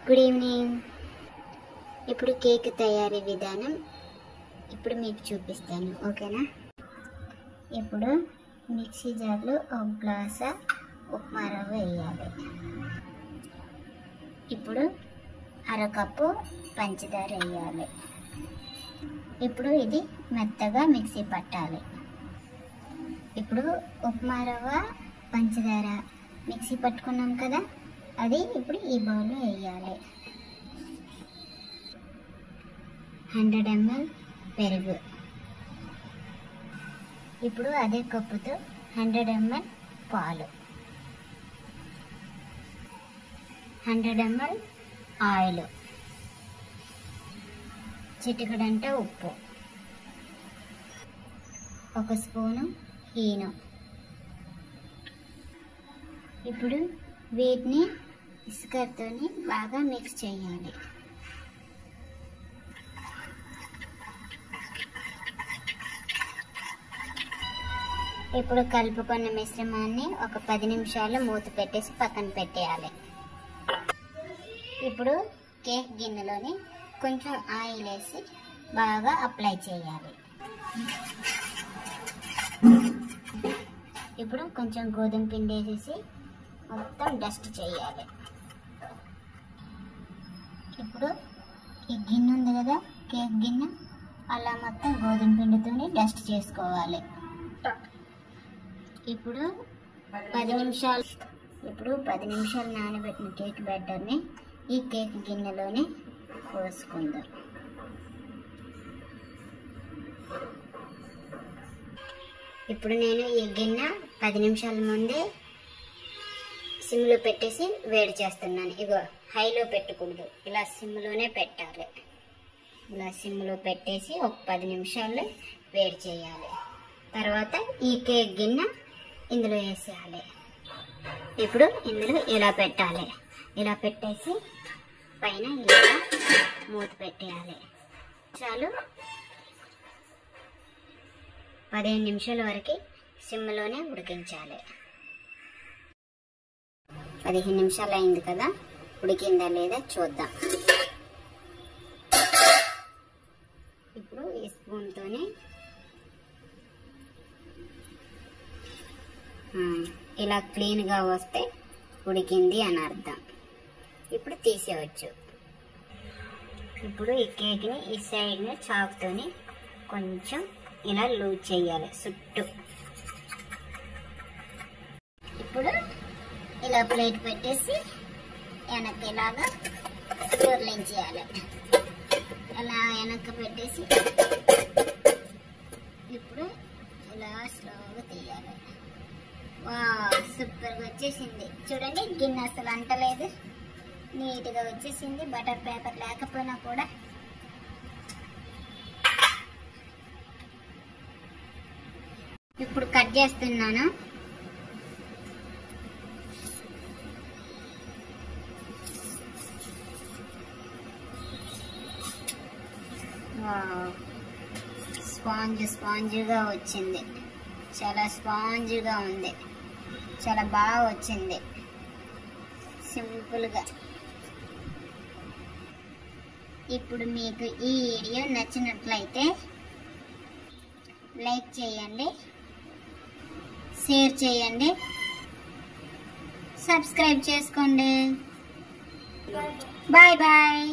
Good evening. ఇప్పుడు cake తయారీ విధానం ఇప్పుడు మీకు చూపిస్తాను, ఓకేనా? ఇప్పుడు మిక్సీ జార్లో ఒక గ్లాసు ఉప్మా రవ్వ వేయాలి. ఇప్పుడు అరకప్పు పంచదార వేయాలి. ఇప్పుడు ఇది మెత్తగా మిక్సీ పట్టాలి. ఇప్పుడు ఉప్మా రవ్వ పంచదార మిక్సీ పట్టుకున్నాం కదా, అది ఇప్పుడు ఈ బౌల్లో వేయాలి. 100 ml పెరుగు. ఇప్పుడు అదే కప్పుతో 100 ml పాలు, 100 ml ఆయిల్, చిటికెడంత ఉప్పు, 1 స్పూను ఈనో. ఇప్పుడు వీటిని ఇసుకతో బాగా మిక్స్ చేయాలి. ఇప్పుడు కలుపుకున్న మిశ్రమాన్ని ఒక 10 నిమిషాలు మూత పెట్టేసి పక్కన పెట్టేయాలి. ఇప్పుడు కేక్ గిన్నెలోని కొంచెం ఆయిల్ వేసి బాగా అప్లై చేయాలి. ఇప్పుడు కొంచెం గోధుమ పిండి వేసేసి మొత్తం డస్ట్ చేయాలి. ఇప్పుడు ఈ గిన్నె ఉంది కదా, కేక్ గిన్నె, అలా మొత్తం గోధుమ పిండితో డస్ట్ చేసుకోవాలి. ఇప్పుడు 10 నిమిషాలు నానబెట్టిన కేక్ బ్యాటర్ని ఈ కేక్ గిన్నెలోనే పోసుకుందాం. ఇప్పుడు నేను ఈ గిన్నె 10 నిమిషాల ముందే సిమ్లో పెట్టేసి వేడి చేస్తున్నాను. ఇగో హైలో పెట్టకూడదు, ఇలా సిమ్లోనే పెట్టాలి. ఇలా సిమ్లో పెట్టేసి ఒక 10 నిమిషాలు వేడి చేయాలి. తర్వాత ఈ కేక్ గిన్నె ఇందులో వేసేయాలి. ఇప్పుడు ఇందులో ఇలా పెట్టాలి. ఇలా పెట్టేసి పైన ఇలా మూత పెట్టేయాలి. చాలు 15 నిమిషాల వరకు సిమ్లోనే ఉడికించాలి. 15 నిమిషాలు అయింది కదా, ఉడికిందా లేదా చూద్దాం. ఇప్పుడు ఈ స్పూన్తోనే ఇలా క్లీన్గా వస్తే ఉడికింది అని అర్థం. ఇప్పుడు తీసేయచ్చు. ఇప్పుడు ఈ కేక్ని ఈ సైడ్ని చాకుతోని కొంచెం ఇలా లూజ్ చేయాలి చుట్టూ. ఇప్పుడు ఇలా ప్లేట్ పెట్టేసి వెనక్కి ఇలాగా దొర్లించేయాలి. ఇలా వెనక్కి పెట్టేసి ఇప్పుడు ఇలా స్లోగా తీయాలి. వావ్, సూపర్గా వచ్చేసింది. చూడండి, గిన్నె అసలు అంటలేదు, నీట్గా వచ్చేసింది. బటర్ పేపర్ లేకపోయినా కూడా. ఇప్పుడు కట్ చేస్తున్నాను. స్పాంజ్గా వచ్చింది. చాలా స్పాంజ్గా ఉంది. చాలా బాగా వచ్చింది, సింపుల్గా. ఇప్పుడు మీకు ఈ వీడియో నచ్చినట్లయితే లైక్ చేయండి, షేర్ చేయండి, సబ్స్క్రైబ్ చేసుకోండి. Bye bye.